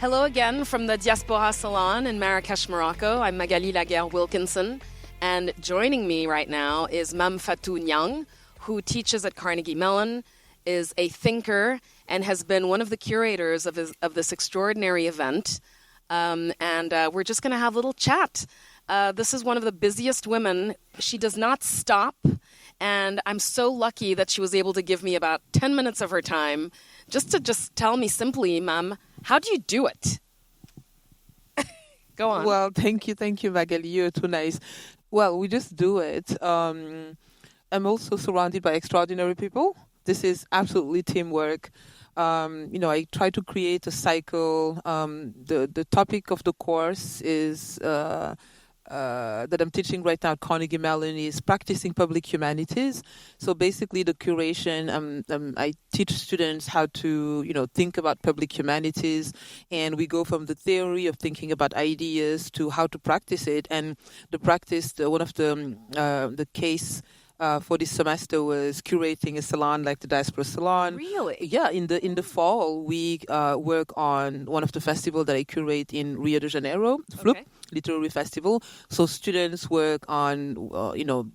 Hello again from the Diaspora Salon in Marrakesh, Morocco. I'm Magalie Laguerre-Wilkinson, and joining me right now is Mame-Fatou Niang, who teaches at Carnegie Mellon, is a thinker, and has been one of the curators of this extraordinary event. And we're just going to have a little chat. This is one of the busiest women. She does not stop, and I'm so lucky that she was able to give me about 10 minutes of her time just to tell me simply, Ma'am, how do you do it? Go on. Well, thank you, Magalie. You're too nice. Well, we just do it. I'm also surrounded by extraordinary people. This is absolutely teamwork. I try to create a cycle. The topic of the course is that I'm teaching right now at Carnegie Mellon is practicing public humanities. So basically the curation, I teach students how to, think about public humanities, and we go from the theory of thinking about ideas to how to practice it. And the practice, one of the case for this semester was curating a salon like the Diaspora Salon. Really? Yeah, in the fall we work on one of the festivals that I curate in Rio de Janeiro, FLUP, Literary Festival. So students work on,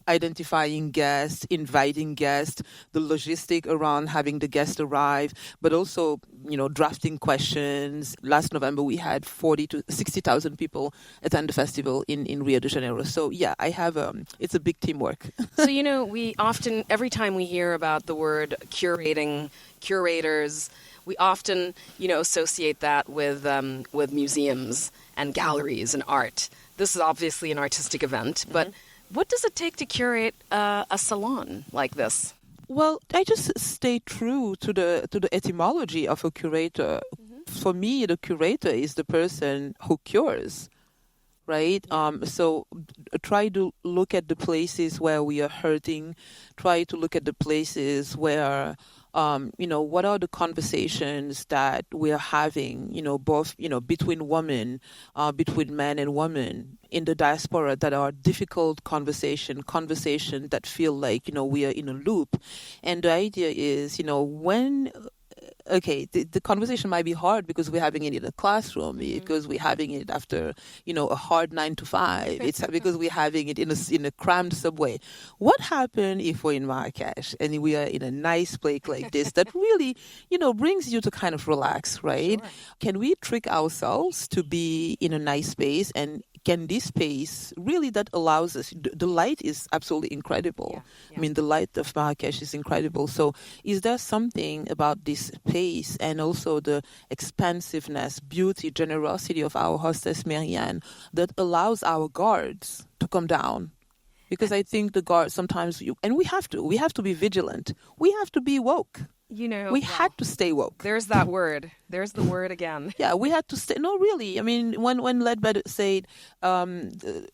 identifying guests, inviting guests, the logistic around having the guest arrive, but also, drafting questions. Last November, we had 40 to 60,000 people attend the festival in Rio de Janeiro. So, yeah, I have, it's a big teamwork. So, we often, every time we hear about the word curating, curators, we often, associate that with museums and galleries and art. This is obviously an artistic event, but what does it take to curate a salon like this? Well, I just stay true to the etymology of a curator. For me, the curator is the person who cures, right? So try to look at the places where we are hurting. Try to look at the places where what are the conversations that we are having, both, between women, between men and women in the diaspora that are difficult conversation that feel like, we are in a loop. And the idea is, the conversation might be hard because we're having it in a classroom, because we're having it after, a hard 9 to 5. It's because we're having it in a crammed subway. What happened if we're in Marrakesh and we are in a nice place like this that really, brings you to kind of relax, right? Sure. Can we trick ourselves to be in a nice space, and can this space really that allows us, the light is absolutely incredible. Yeah. I mean, the light of Marrakesh is incredible. So is there something about this space and also the expansiveness, beauty, generosity of our hostess Marianne that allows our guards to come down? Because I think the guards sometimes, we have to be vigilant. We have to be woke. We had to stay woke. There's that word. There's the word again. Yeah, we had to stay. No, really. I mean, when Ledbetter said,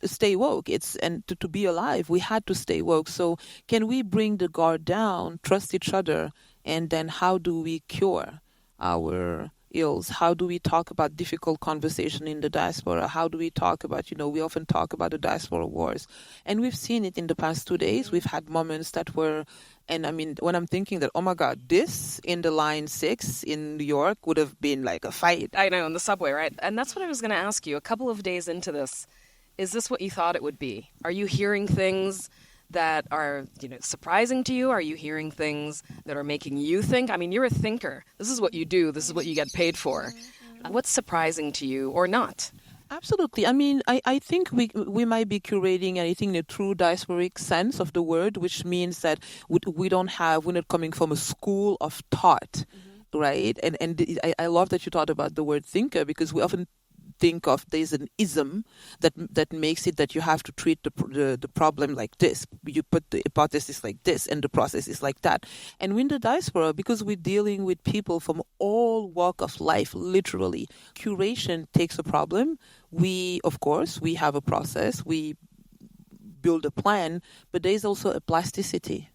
stay woke, and to be alive, we had to stay woke. So can we bring the guard down, trust each other, and then how do we cure our ills? How do we talk about difficult conversation in the diaspora? How do we talk about, we often talk about the diaspora wars. And we've seen it in the past 2 days. We've had moments that were, and I mean, when I'm thinking that, oh my God, this in the line 6 in New York would have been like a fight. I know, on the subway, right? And that's what I was going to ask you. A couple of days into this, is this what you thought it would be? Are you hearing things that are, surprising to you? Are you hearing things that are making you think? I mean, you're a thinker. This is what you do. This is what you get paid for. What's surprising to you or not? Absolutely. I mean, I think we might be curating anything in a true diasporic sense of the word, which means that we're not coming from a school of thought, right? And I love that you thought about the word thinker, because we often think of there's an ism that makes it that you have to treat the problem like this. You put the hypothesis like this and the process is like that. And in the diaspora, because we're dealing with people from all walk of life, literally, curation takes a problem. We have a process, we build a plan, but there's also a plasticity,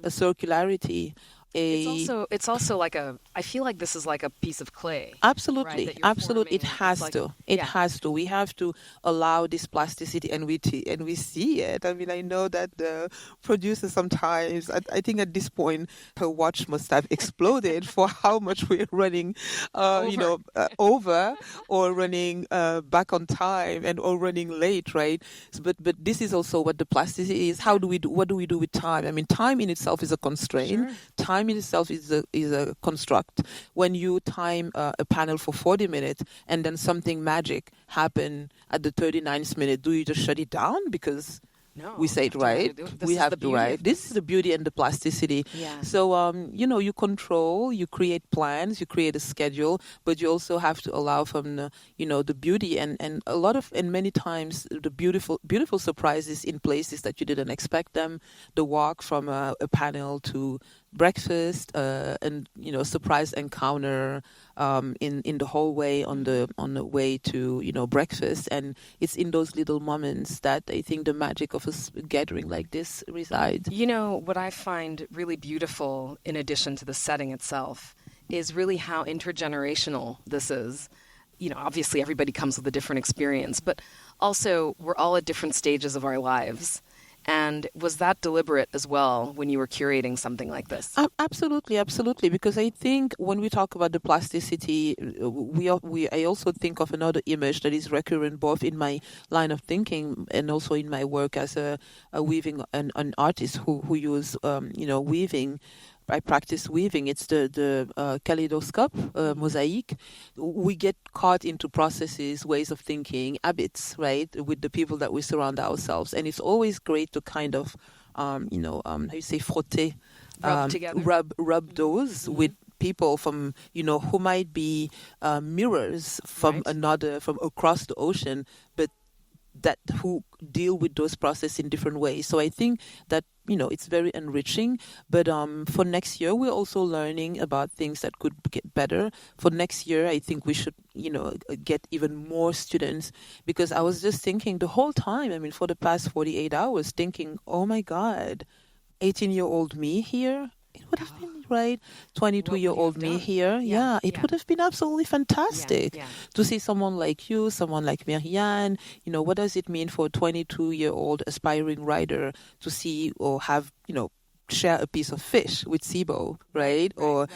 a circularity. It's also like I feel like this is like a piece of clay. Absolutely, right, absolutely. It forming. has Like, to. It has to. We have to allow this plasticity, and we see it. I mean, I know that the producer sometimes. I think at this point, her watch must have exploded for how much we're running, over or running back on time and or running late, right? But this is also what the plasticity is. How do we do? What do we do with time? I mean, time in itself is a constraint. Sure. Time in itself is a construct. When you time a panel for 40 minutes and then something magic happen at the 39th minute, do you just shut it down because we say it right? We have to, right? This is the beauty and the plasticity. Yeah. So, you control, you create plans, you create a schedule, but you also have to allow from the beauty and many times the beautiful surprises in places that you didn't expect them. The walk from a panel to breakfast, and surprise encounter in the hallway on the way to breakfast, and it's in those little moments that I think the magic of a gathering like this resides. What I find really beautiful, in addition to the setting itself, is really how intergenerational this is. Obviously everybody comes with a different experience, but also we're all at different stages of our lives. And was that deliberate as well when you were curating something like this? Absolutely. Because I think when we talk about the plasticity, I also think of another image that is recurrent both in my line of thinking and also in my work as a weaving an artist who use weaving. I practice weaving. It's the kaleidoscope, mosaic. We get caught into processes, ways of thinking, habits, right, with the people that we surround ourselves. And it's always great to kind of, how you say, frotter, rub together. Rub those with people from, who might be mirrors from from across the ocean, but that who deal with those processes in different ways. So I think that it's very enriching. But for next year, we're also learning about things that could get better. For next year, I think we should get even more students, because I was just thinking the whole time. I mean, for the past 48 hours, thinking, oh my God, 18-year-old me here. It would have been, right, 22-year-old me here. Yeah, it would have been absolutely fantastic to see someone like you, someone like Marianne. What does it mean for a 22-year-old aspiring writer to see or have, share a piece of fish with Sibo, right? Or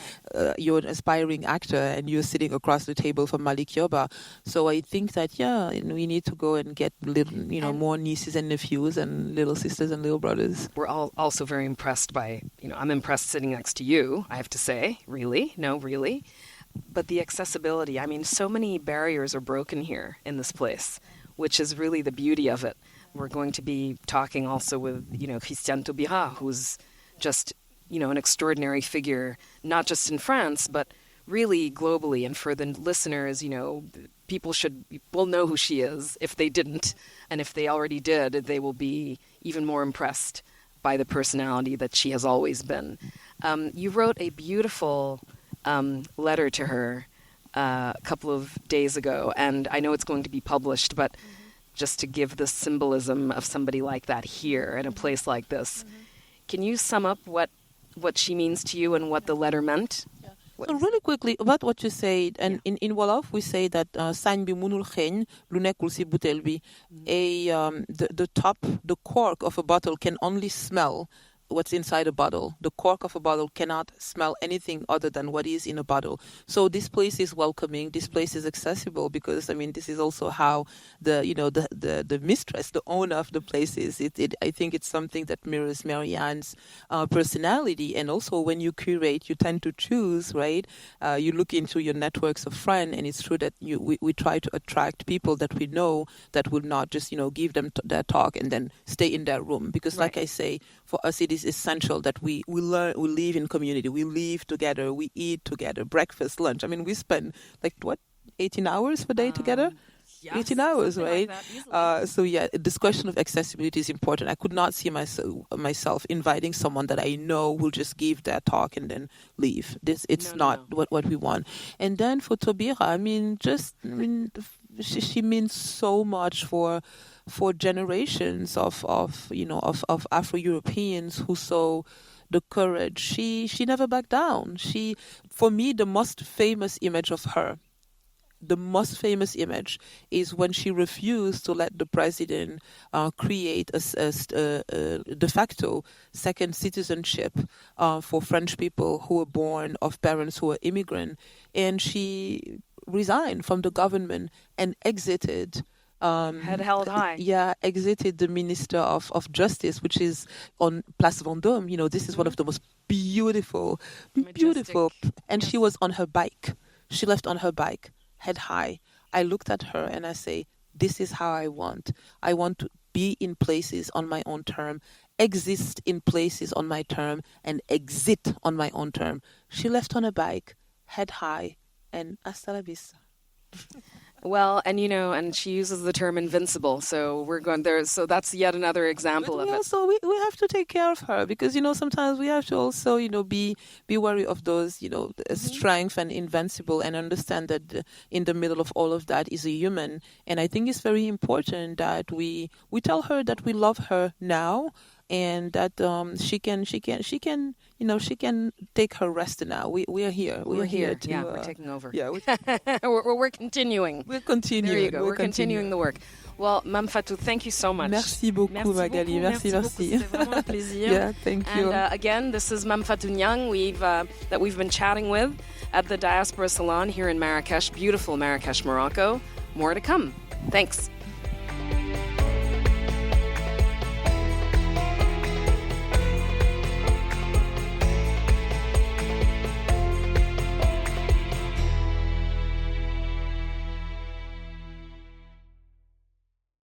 you're an aspiring actor and you're sitting across the table from Malik Yoba. So I think that, we need to go and get little, more nieces and nephews and little sisters and little brothers. We're all also very impressed by, I'm impressed sitting next to you, I have to say. Really? No, really. But the accessibility, I mean, so many barriers are broken here in this place, which is really the beauty of it. We're going to be talking also with, Christiane Taubira, who's just, an extraordinary figure, not just in France, but really globally. And for the listeners, people will know who she is if they didn't. And if they already did, they will be even more impressed by the personality that she has always been. You wrote a beautiful letter to her a couple of days ago, and I know it's going to be published, but just to give the symbolism of somebody like that here in a place like this. Can you sum up what she means to you and what the letter meant? So really quickly about what you said, and in Wolof we say that sañ bi munul xeeñ lu nekkul ci butel bi. The cork of a bottle can only smell what's inside a bottle. The cork of a bottle cannot smell anything other than what is in a bottle. So this place is welcoming. This place is accessible because, this is also how the mistress, the owner of the place is. I think it's something that mirrors Marianne's personality. And also when you curate, you tend to choose, right? You look into your networks of friends, and it's true that we try to attract people that we know that will not just, give them their talk and then stay in their room. Because like I say, for us it is essential that we live in community. We live together. We eat together. Breakfast, lunch. We spend 18 hours per day together? Yes, 18 hours, right? Like this question of accessibility is important. I could not see myself inviting someone that I know will just give their talk and then leave. It's not what we want. And then for Taubira, she means so much for generations of Afro-Europeans who saw the courage. She never backed down. For me, the most famous image of her, the most famous image is when she refused to let the president create a de facto second citizenship for French people who were born of parents who were immigrant. And she resigned from the government and exited. Head held high. Yeah, exited the Minister of Justice, which is on Place Vendôme. This is one of the most beautiful. And she was on her bike. She left on her bike, head high. I looked at her and I say, this is how I want. I want to be in places on my own term, exist in places on my term, and exit on my own term. She left on a bike, head high, and hasta la vista. Well, and she uses the term invincible, so we're going there. So that's yet another example of it. Also, we have to take care of her because, sometimes we have to also, be wary of those, strength and invincible, and understand that in the middle of all of that is a human. And I think it's very important that we tell her that we love her now, and that she can take her rest now. We are here. We're here. To, we're taking over. Yeah, we're continuing. We're continuing. There you go. We're continuing the work. Well, Mame-Fatou, thank you so much. Merci beaucoup, Magalie. Merci. C'était vraiment un plaisir. Yeah, thank you. And again, this is Mame-Fatou Niang that we've been chatting with at the Diaspora Salon here in Marrakesh, beautiful Marrakesh, Morocco. More to come. Thanks.